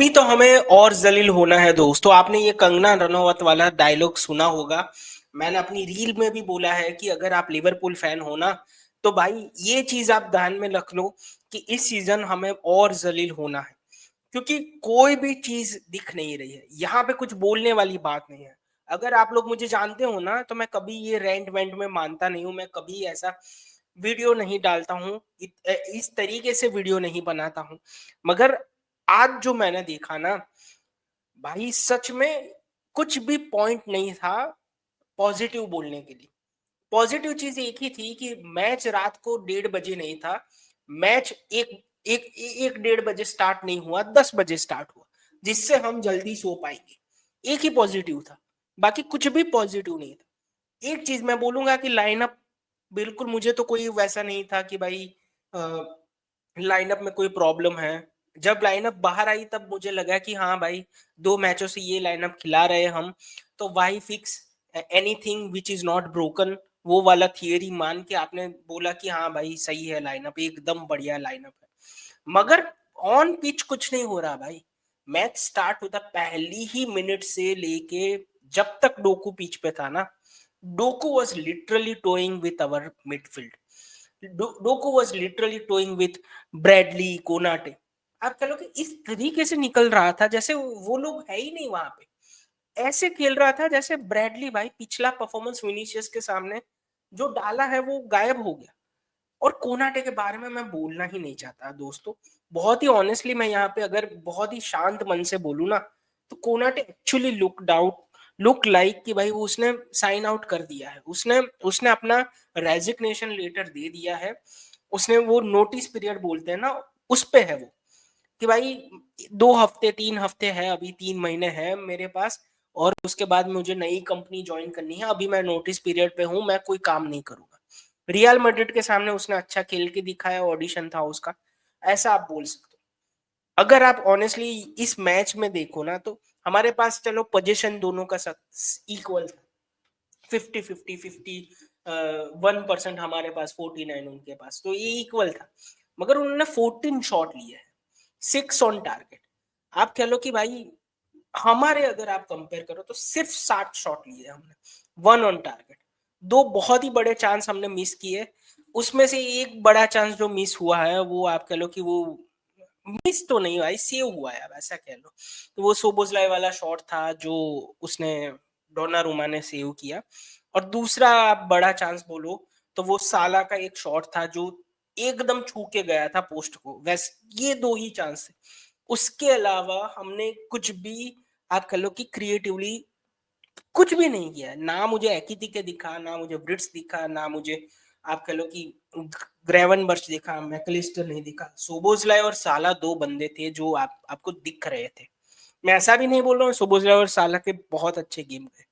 भी तो हमें और जलील होना है दोस्तों। आपने ये कंगना रनौत वाला डायलॉग सुना होगा। मैंने अपनी रील में भी बोला है कि अगर आप लिवरपूल फैन हो ना, तो भाई ये चीज आप ध्यान में रख लो कि इस सीजन हमें और जलील होना है, क्योंकि कोई भी चीज दिख नहीं रही है यहाँ पे। कुछ बोलने वाली बात नहीं है। अगर आप लोग मुझे जानते हो ना, तो मैं कभी ये रेंट वेंट में मानता नहीं हूँ। मैं कभी ऐसा वीडियो नहीं डालता हूँ, इस तरीके से वीडियो नहीं बनाता हूँ। मगर आज जो मैंने देखा ना भाई, सच में कुछ भी पॉइंट नहीं था पॉजिटिव बोलने के लिए। पॉजिटिव चीज एक ही थी कि मैच रात को 1:30 बजे नहीं था। मैच एक एक एक 1:30 बजे स्टार्ट नहीं हुआ, 10 बजे स्टार्ट हुआ, जिससे हम जल्दी सो पाएंगे। एक ही पॉजिटिव था, बाकी कुछ भी पॉजिटिव नहीं था। एक चीज मैं बोलूंगा कि लाइनअप बिल्कुल, मुझे तो कोई वैसा नहीं था कि भाई लाइनअप में कोई प्रॉब्लम है। जब लाइनअप बाहर आई तब मुझे लगा कि हाँ भाई, 2 मैचों से ये लाइनअप खिला रहे हैं हम, तो why fix anything which is not broken. वो वाला थियरी मान के आपने बोला कि हाँ भाई सही है, लाइनअप एकदम बढ़िया लाइनअप है। मगर ऑन पिच कुछ नहीं हो रहा भाई। मैच स्टार्ट होता पहली ही मिनट से लेके जब तक डोकू पिच पे था ना, Docu was literally towing with our midfield. Docu was literally towing with Bradley, Konate. आप कह लो कि इस तरीके से निकल रहा था जैसे वो लोग है ही नहीं वहां पे। ऐसे खेल रहा था जैसे ब्रैडली भाई पिछला परफॉर्मेंस विनीशियस के सामने जो डाला है वो गायब हो गया। और कोनाटे के बारे में मैं बोलना ही नहीं चाहता दोस्तों। बहुत ही ऑनेस्टली मैं यहाँ पे अगर बहुत ही शांत मन से बोलूँ ना, तो कोनाटे एक्चुअली लुक लाइक कि भाई वो उसने साइन आउट कर दिया है। उसने उसने अपना रेजिग्नेशन लेटर दे दिया है। उसने वो नोटिस पीरियड बोलते हैं ना, उस पे है वो, कि भाई 2 हफ्ते 3 हफ्ते है, अभी 3 महीने है मेरे पास, और उसके बाद मुझे नई कंपनी ज्वाइन करनी है। अभी मैं नोटिस पीरियड पे हूँ, मैं कोई काम नहीं करूंगा। रियल मैड्रिड के सामने उसने अच्छा खेल के दिखाया, ऑडिशन था उसका। ऐसा आप बोल सकते हो। अगर आप ऑनेस्टली इस मैच में देखो ना, तो हमारे पास चलो पोजीशन दोनों का इक्वल था, 50-50 1% हमारे पास, 49 उनके पास, तो ये इक्वल था। मगर उन्होंने 14 शॉट लिए हैं, 6 ऑन टारगेट। आप कह लो कि भाई हमारे अगर आप कंपेयर करो तो सिर्फ 60 शॉट लिए हमने, 1 ऑन टारगेट। दो बहुत ही बड़े चांस हमने मिस किए। उसमें से एक बड़ा चांस जो मिस हुआ है वो आप कह लो कि वो मिस तो नहीं भाई, सेव हुआ है, अब ऐसा कह लो। तो वो सोबोजलाई वाला शॉट था जो उसने डोनारुमा ने सेव किया। और दूसरा आप बड़ा चांस बोलो तो वो साला का एक शॉट था जो एकदम छू के गया था पोस्ट को। वैसे ये दो ही चांस थे। उसके अलावा हमने कुछ भी आप कह लो कि क्रिएटिवली कुछ भी नहीं किया। ना मुझे एकिटिके दिखा, ना मुझे ब्रिट्स दिखा, ना मुझे आप कह लो कि ग्रेवन बर्च दिखा, मैकलिस्टर नहीं दिखा। सोबोजलाई और साला दो बंदे थे जो आपको दिख रहे थे। मैं ऐसा भी नहीं बोल रहा हूँ सोबोजलाई और साला के बहुत अच्छे गेम गए,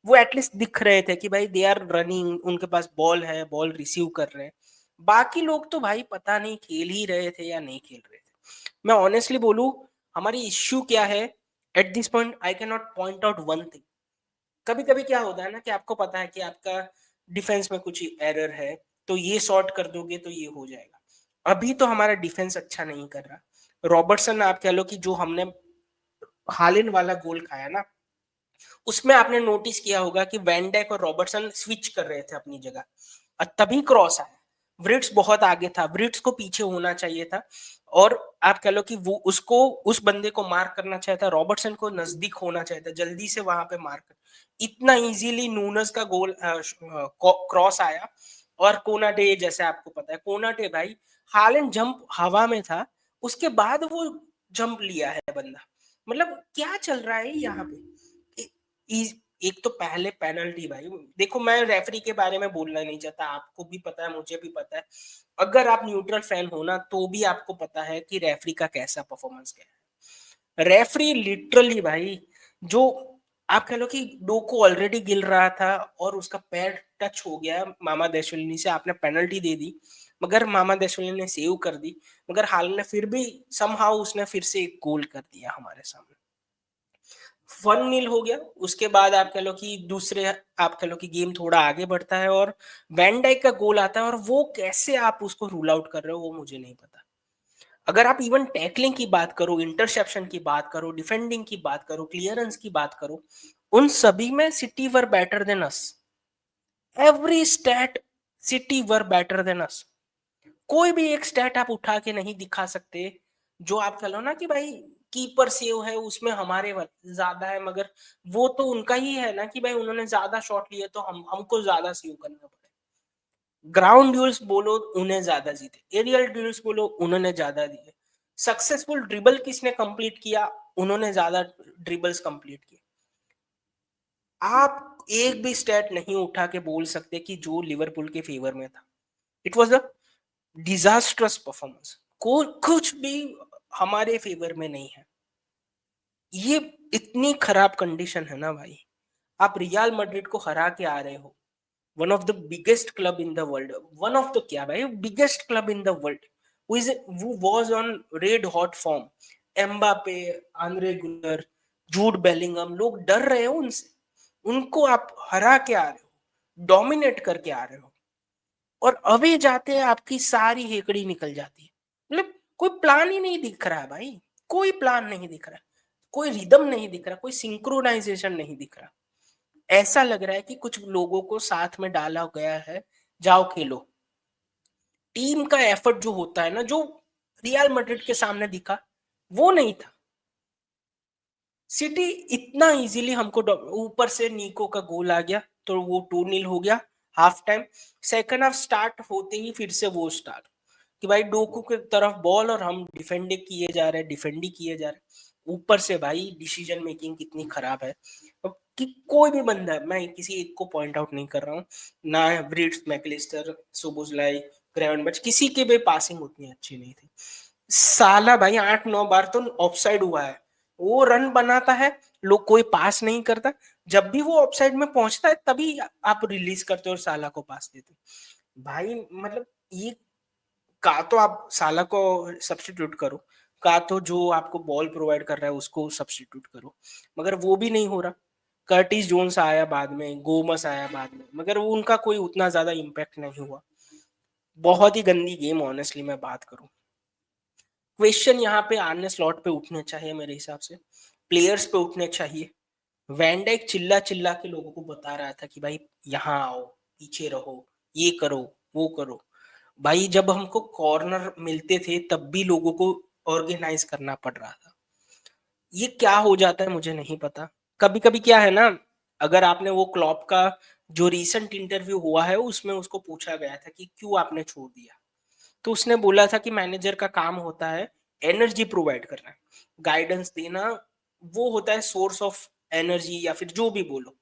वो एटलीस्ट दिख रहे थे कि भाई दे आर रनिंग, उनके पास बॉल है, बॉल रिसीव कर रहे हैं। बाकी लोग तो भाई पता नहीं खेल ही रहे थे या नहीं खेल रहे थे। मैं ऑनेस्टली बोलूं, हमारी इश्यू क्या है, at this point I can not point out one thing. कभी कभी क्या होता है ना कि आपको पता है कि आपका डिफेंस में कुछ एरर है, तो ये सॉर्ट कर दोगे तो ये हो जाएगा। अभी तो हमारा डिफेंस अच्छा नहीं कर रहा। रॉबर्टसन आप कह लो कि जो हमने हालिन वाला गोल खाया ना, उसमें आपने नोटिस किया होगा कि वैनडेक और रॉबर्टसन स्विच कर रहे थे अपनी जगह, और तभी क्रॉस आया। ब्रिट्स बहुत आगे था, ब्रिट्स को पीछे होना चाहिए था। और आप कह लो कि वो उसको उस बंदे को मार्क करना चाहिए था, रॉबर्टसन को नजदीक होना चाहिए था, जल्दी से वहां पे मार्क कर। इतना इजीली नूनस का गोल क्रॉस आया। और कोनाटे, जैसे आपको पता है कोनाटे भाई, हालैंड जंप हवा में था, उसके बाद वो जंप लिया है बंदा। मतलब क्या चल रहा है यहाँ पे। एक तो पहले पेनल्टी भाई, देखो मैं रेफरी के बारे में बोलना नहीं चाहता, आपको भी पता है मुझे भी पता है। अगर आप न्यूट्रल फैन हो ना, तो भी आपको पता है कि रेफरी का कैसा परफॉर्मेंस क्या है। रेफरी लिटरली भाई, जो आप कह लो कि डोको ऑलरेडी गिल रहा था और उसका पैर टच हो गया मामा देशवली से, आपने पेनल्टी दे दी, मगर मामा देशवली ने सेव कर दी। मगर हाल ने फिर भी समहाउ उसने फिर से एक गोल कर दिया हमारे सामने। 1-0 हो गया। उसके बाद आप कह लो कि दूसरे, आप कह लो कि गेम थोड़ा आगे बढ़ता है और वैन डाइक का गोल आता है, और वो कैसे आप उसको रूल आउट कर रहे हो वो मुझे नहीं पता। अगर आप इवन टैकलिंग की बात करो, इंटरसेप्शन की बात करो, डिफेंडिंग की बात करो, क्लियरेंस की बात करो, उन सभी में city were better than us. Every state city were better than us. कोई भी एक स्टैट आप उठा के नहीं दिखा सकते जो आप कह लो ना कि भाई कीपर सेव है उसमें हमारे ज्यादा है, मगर वो तो उनका ही है ना कि भाई उन्होंने ज्यादा शॉट लिए तो हमको ज्यादा सेव करना पड़े। ग्राउंड ड्यूल्स बोलो उन्हें ज्यादा जीते, एरियल ड्यूल्स बोलो उन्होंने ज्यादा दिए, सक्सेसफुल ड्रिबल किसने कंप्लीट किया, उन्होंने ज्यादा ड्रिबल्स कंप्लीट किए। आप एक भी स्टैट नहीं उठा के बोल सकते कि जो लिवरपूल के फेवर में था। It was a disastrous performance. कुछ भी हमारे फेवर में नहीं है। ये इतनी खराब कंडीशन है ना भाई। आप रियल मैड्रिड को हरा के आ रहे हो, one of the biggest club in the world, one of the क्या भाई biggest club in the world, who was on red hot form, Mbappe, Andre गुलर, जूड बेलिंगम, लोग डर रहे हो उनसे, उनको आप हरा के आ रहे हो, डोमिनेट करके आ रहे हो, और अवे जाते हैं आपकी सारी हेकड़ी निकल जाती है। मतलब कोई प्लान ही नहीं दिख रहा है भाई, कोई प्लान नहीं दिख रहा, कोई रिदम नहीं दिख रहा, कोई सिंक्रोनाइजेशन नहीं दिख रहा। ऐसा लग रहा है कि कुछ लोगों को साथ में डाला गया है, जाओ खेलो। टीम का एफर्ट जो होता है ना, जो रियल मैड्रिड के सामने दिखा वो नहीं था। सिटी इतना इजीली हमको ऊपर से नीको का गोल आ गया तो वो 2-0 हो गया half time. Second half start होते ही फिर से वो स्टार्ट कि भाई डोकू के तरफ बॉल और हम डिफेंड किए जा रहे हैं, डिफेंड ही किए जा रहे हैं। ऊपर से भाई डिसीजन मेकिंग कितनी खराब है कि कोई भी बंदा, मैं किसी एक को पॉइंट आउट नहीं कर रहा हूँ, ना ब्रिट्स, मैकलिस्टर, सोबोस्लाई, ग्रेवेनबर्च, किसी के भी पासिंग उतनी अच्छी नहीं थी। साला भाई 8-9 बार तो ऑफसाइड हुआ है, वो रन बनाता है, लोग कोई पास नहीं करता, जब भी वो ऑफसाइड में पहुंचता है तभी आप रिलीज करते हो और साला को पास देते हो। भाई मतलब ये, का तो आप साला को सब्स्टिट्यूट करो, का तो जो आपको बॉल प्रोवाइड कर रहा है उसको सब्स्टिट्यूट करो, मगर वो भी नहीं हो रहा। कर्टिस जोन्स आया बाद में, गोमस आया बाद में, मगर वो उनका कोई उतना ज्यादा इम्पैक्ट नहीं हुआ। बहुत ही गंदी गेम ऑनेस्टली मैं बात करूं। क्वेश्चन यहाँ पे आर्ने स्लॉट पे उठने चाहिए मेरे हिसाब से, प्लेयर्स पे उठने चाहिए। वैन चिल्ला चिल्ला के लोगों को बता रहा था कि भाई यहाँ आओ, पीछे रहो, ये करो, वो करो। भाई जब हमको कॉर्नर मिलते थे तब भी लोगों को ऑर्गेनाइज करना पड़ रहा था। ये क्या हो जाता है मुझे नहीं पता। कभी कभी क्या है ना, अगर आपने वो क्लॉप का जो रीसेंट इंटरव्यू हुआ है उसमें उसको पूछा गया था कि क्यों आपने छोड़ दिया, तो उसने बोला था कि मैनेजर का काम होता है एनर्जी प्रोवाइड करना, गाइडेंस देना, वो होता है सोर्स ऑफ एनर्जी या फिर जो भी बोलो।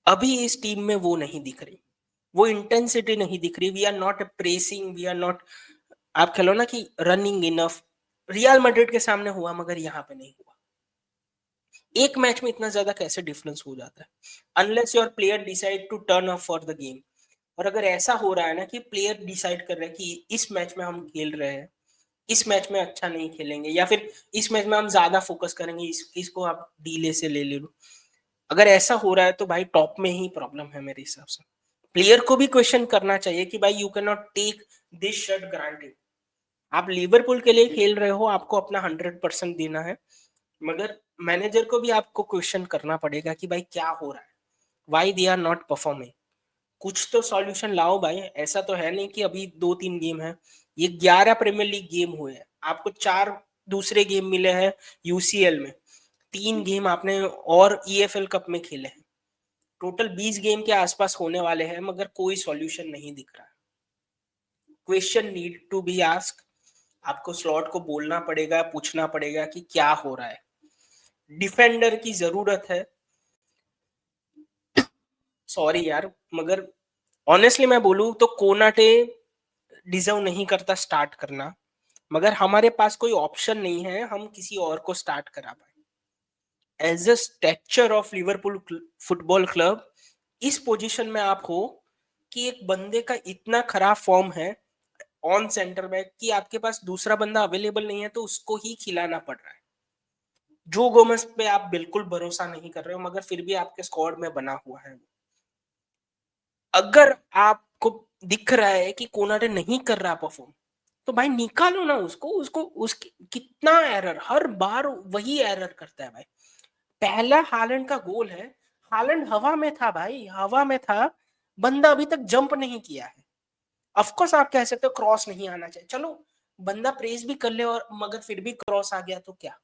अभी इस टीम में वो नहीं दिख रही, वो इंटेंसिटी नहीं दिख रही। We are not pressing, we are not, आप खेलो ना कि रनिंग इनफ। रियल मैड्रिड के सामने हुआ मगर यहाँ पे नहीं हुआ। एक मैच में इतना ज्यादा कैसे डिफरेंस हो जाता है, unless your player decide to turn up for the game. और अगर ऐसा हो रहा है ना कि प्लेयर डिसाइड कर रहे हैं कि इस मैच में हम खेल रहे हैं, इस मैच में अच्छा नहीं खेलेंगे, या फिर इस मैच में हम ज्यादा फोकस करेंगे, इसको आप डीले से ले ले लो, अगर ऐसा हो रहा है तो भाई टॉप में ही प्रॉब्लम है मेरे हिसाब से। प्लेयर को भी क्वेश्चन करना चाहिए कि भाई you can not take this shirt granted. आप लिवरपूल के लिए खेल रहे हो, आपको अपना 100% देना है, मगर मैनेजर को भी आपको क्वेश्चन करना पड़ेगा कि भाई क्या हो रहा है, why they are not performing. कुछ तो सॉल्यूशन लाओ भाई। ऐसा तो है नहीं कि अभी 2-3 गेम है, ये 11 प्रीमियर लीग गेम हुए हैं, आपको 4 दूसरे गेम मिले हैं यूसीएल में, 3 गेम आपने और ईएफएल कप में खेले हैं, टोटल 20 गेम के आसपास होने वाले हैं, मगर कोई सॉल्यूशन नहीं दिख रहा। Question need to be ask, आपको स्लॉट को बोलना पड़ेगा, पूछना पड़ेगा कि क्या हो रहा है। डिफेंडर की जरूरत है, सॉरी यार, मगर ऑनेस्टली मैं बोलूं तो कोनाटे डिजर्व नहीं करता स्टार्ट करना, मगर हमारे पास कोई ऑप्शन नहीं है, हम किसी और को स्टार्ट करा पाए। As a structure of Liverpool football club, इस पोजीशन में आप हो कि एक बंदे का इतना खराब फॉर्म है ऑन सेंटर बैक कि आपके पास दूसरा बंदा अवेलेबल नहीं है तो उसको ही खिलाना पड़ रहा है। जो गोमेस पे आप बिल्कुल भरोसा नहीं कर रहे हो, मगर फिर भी आपके स्क्वाड में बना हुआ है। अगर आपको दिख रहा है कि कोनाटे नहीं कर रहा परफॉर्म, तो भाई निकालो ना उसको, उसकी कितना एरर, हर बार वही एरर करता है भाई। पहला हालैंड का गोल है, हालैंड हवा में था भाई, हवा में था, बंदा अभी तक जंप नहीं किया है। ऑफ कोर्स आप कह सकते हो क्रॉस नहीं आना चाहिए, चलो बंदा प्रेस भी कर ले और मगर फिर भी क्रॉस आ गया तो क्या,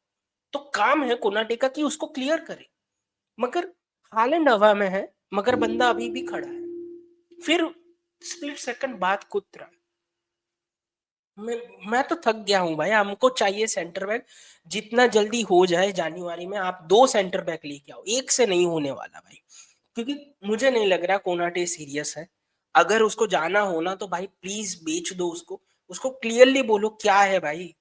तो काम है कोनाटे का कि उसको क्लियर करे। मगर हालैंड हवा में है, मगर बंदा अभी भी खड़ा है, फिर स्प्लिट सेकंड बाद कूद रहा है। मैं मैं तो थक गया हूँ भाई, हमको चाहिए सेंटर बैक, जितना जल्दी हो जाए जनवरी में आप दो सेंटर बैक लेके आओ, एक से नहीं होने वाला भाई, क्योंकि मुझे नहीं लग रहा कोनाटे सीरियस है। अगर उसको जाना हो ना तो भाई प्लीज बेच दो उसको, उसको क्लियरली बोलो क्या है भाई,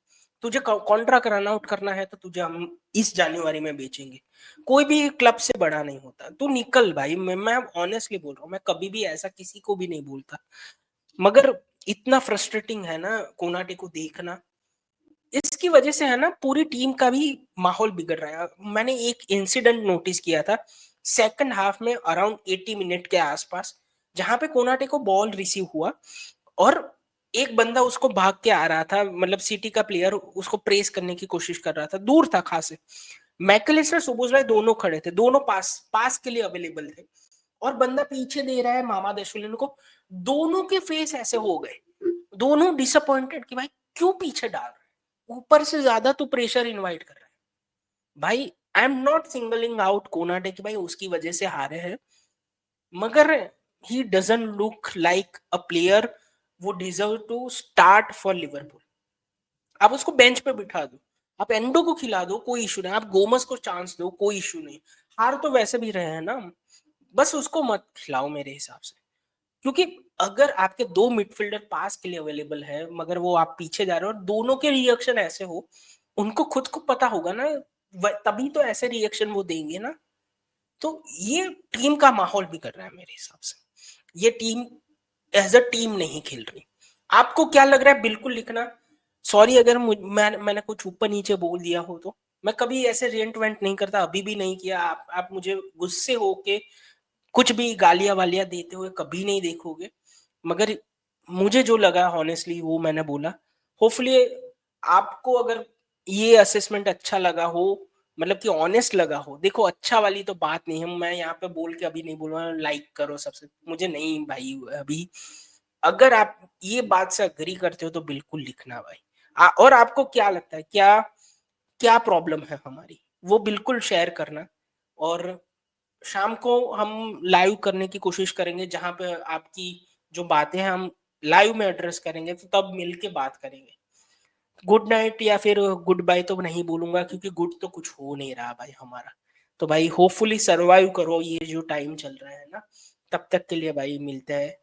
तुझे कॉन्ट्रैक्ट रन आउट करना है तो तुझे हम इस जनवरी में बेचेंगे, कोई भी क्लब से बड़ा नहीं होता, तू निकल भाई। मैं ऑनेस्टली बोल रहा हूँ, मैं कभी भी ऐसा किसी को भी नहीं बोलता, मगर इतना फ्रस्ट्रेटिंग है ना कोनाटे को देखना, इसकी वजह से है ना पूरी टीम का भी माहौल बिगड़ रहा है। मैंने एक इंसिडेंट नोटिस किया था सेकंड हाफ में अराउंड 80 मिनट के आसपास, जहां पे कोनाटे को बॉल रिसीव हुआ और एक बंदा उसको भाग के आ रहा था, मतलब सिटी का प्लेयर उसको प्रेस करने की कोशिश कर रहा था, दूर था खासे, मैकलिस्टर सोबोसलाय दोनों खड़े थे, दोनों पास पास के लिए अवेलेबल थे, और बंदा पीछे दे रहा है मामा देशुलिन को, दोनों के फेस ऐसे हो गए, दोनों डिसअपॉइंटेड कि भाई क्यों पीछे डाल रहे हैं, ऊपर से ज्यादा तो प्रेशर इनवाइट कर रहा है भाई। I am not singling out Konate कि भाई उसकी वजह से हारे हैं, मगर he doesn't look like a player वो deserve to start for Liverpool. आप उसको बेंच पे बिठा दो, आप एंडो को खिला दो, कोई इशू नहीं, आप गोमस को चांस दो, कोई इशू नहीं, हार तो वैसे भी रहे हैं ना, बस उसको मत खिलाओ मेरे हिसाब से। क्योंकि अगर आपके दो मिडफील्डर पास के लिए अवेलेबल है मगर वो आप पीछे जा रहे हो और दोनों के रिएक्शन ऐसे हो, उनको खुद को पता होगा ना, तभी तो ऐसे रिएक्शन वो देंगे ना। तो ये टीम का माहौल भी कर रहा है मेरे हिसाब से, ये टीम एज अ टीम नहीं खेल रही। आपको क्या लग रहा है बिल्कुल लिखना, सॉरी अगर मैंने कुछ ऊपर नीचे बोल दिया हो तो, मैं कभी ऐसे रेंट वेंट नहीं करता, अभी भी नहीं किया, आप मुझे गुस्से होके कुछ भी गालियां वालियां देते हुए कभी नहीं देखोगे, मगर मुझे जो लगा हॉनेस्टली वो मैंने बोला। होपफुली आपको अगर ये असेसमेंट अच्छा लगा हो, मतलब कि ऑनेस्ट लगा हो, देखो अच्छा वाली तो बात नहीं है, मैं यहाँ पे बोल के अभी नहीं बोल रहा लाइक करो सबसे, मुझे नहीं भाई अभी, अगर आप ये बात से अग्री करते हो तो बिल्कुल लिखना भाई। और आपको क्या लगता है, क्या क्या प्रॉब्लम है हमारी, वो बिल्कुल शेयर करना, और शाम को हम लाइव करने की कोशिश करेंगे जहां पे आपकी जो बातें हैं हम लाइव में एड्रेस करेंगे, तो तब मिलके बात करेंगे। गुड नाइट या फिर गुड बाय तो नहीं बोलूंगा, क्योंकि गुड तो कुछ हो नहीं रहा भाई हमारा, तो भाई होपफुली सरवाइव करो ये जो टाइम चल रहा है ना, तब तक के लिए भाई मिलते हैं।